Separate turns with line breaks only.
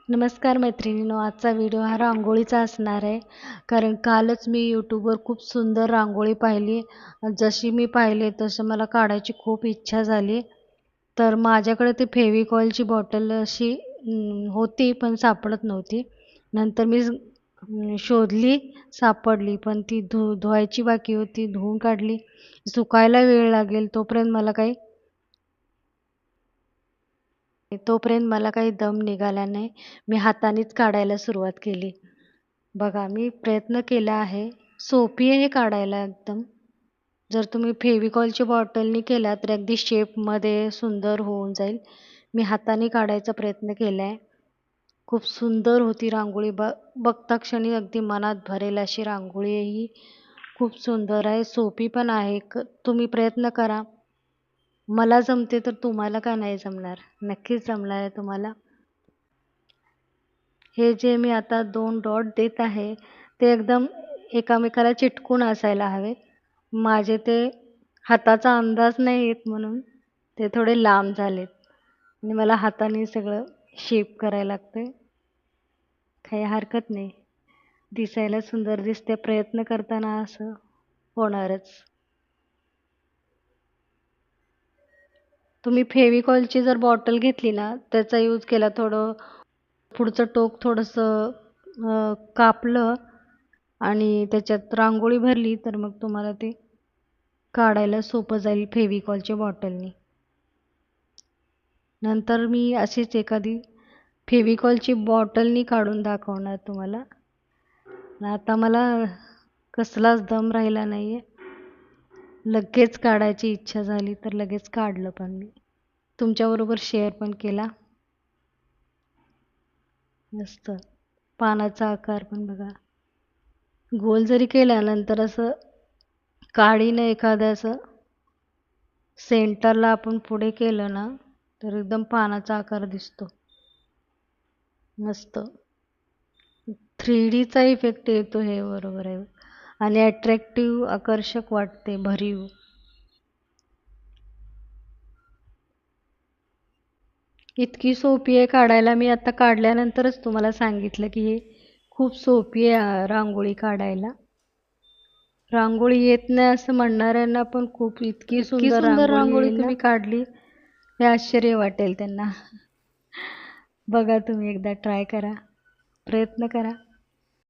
नमस्कार मैत्रिणींनो, आजचा व्हिडिओ हा रांगोळीचा असणार आहे. कारण कालच मी यूट्यूबवर खूप सुंदर रांगोळी पाहिली. जशी मी पाहिली तसं मला काढायची खूप इच्छा झाली. तर माझ्याकडे ती फेविकॉलची बॉटल अशी होती, पण सापडत नव्हती. नंतर मी शोधली, सापडली, पण ती धुवायची बाकी होती. धुवून काढली, सुकायला वेळ लागेल तोपर्यंत मला काही दम निघाला नाही. मी हातानेच काढायला सुरुवात केली. बघा, मी प्रयत्न केला आहे. सोपी आहे हे काढायला एकदम. जर तुम्ही फेविकॉलच्या बॉटलनी केला तर अगदी शेपमध्ये सुंदर होऊन जाईल. मी हाताने काढायचा प्रयत्न केला आहे. खूप सुंदर होती रांगोळी. बघता क्षणी अगदी मनात भरेल अशी रांगोळी आहे ही. खूप सुंदर आहे, सोपी पण आहे. तुम्ही प्रयत्न करा. मला जमते तर तुम्हाला का नाही जमणार? नक्कीच जमणार आहे तुम्हाला. हे जे मी आता 2 डॉट देत आहे ते एकदम एकामेकाला चिटकून असायला हवेत. माझे ते हाताचा अंदाज नाही येत म्हणून ते थोडे लांब झालेत आणि मला हाताने सगळं शेप करायला लागतंय. काही हरकत नाही. दिसायला सुंदर दिसते. प्रयत्न करताना असं होणारच. तुम्ही फेविकॉलची जर बॉटल घेतली ना, त्याचा यूज केला, थोडं पुढचं टोक थोडंसं कापलं आणि त्याच्यात रांगोळी भरली तर मग तुम्हाला ते काढायला सोपं जाईल फेविकॉलच्या बॉटलनी. नंतर मी अशीच एखादी फेविकॉलची बॉटलनी काढून दाखवणार तुम्हाला. आता मला कसलाच दम राहिला नाहीये. लगेच काढायची इच्छा झाली तर लगेच काढलं पण मी. तुमच्याबरोबर शेअर पण केला. मस्त. पानाचा आकार पण बघा. गोल जरी केला नंतर असं काडीनं एखादं असं सेंटरला आपण पुढे केलं ना तर एकदम पानाचा आकार दिसतो. मस्त. 3Dचा इफेक्ट येतो हे बरोबर आहे. आणि अट्रॅक्टिव्ह, आकर्षक वाटते, भरीव. इतकी सोपी आहे काढायला. मी आता काढल्यानंतरच तुम्हाला सांगितलं की हे खूप सोपी आहे रांगोळी काढायला. रांगोळी येत नाही असं म्हणणाऱ्यांना पण इतकी सुंदर रांगोळी येईल तुम्ही काढली हे आश्चर्य वाटेल त्यांना. बघा, तुम्ही एकदा ट्राय करा, प्रयत्न करा.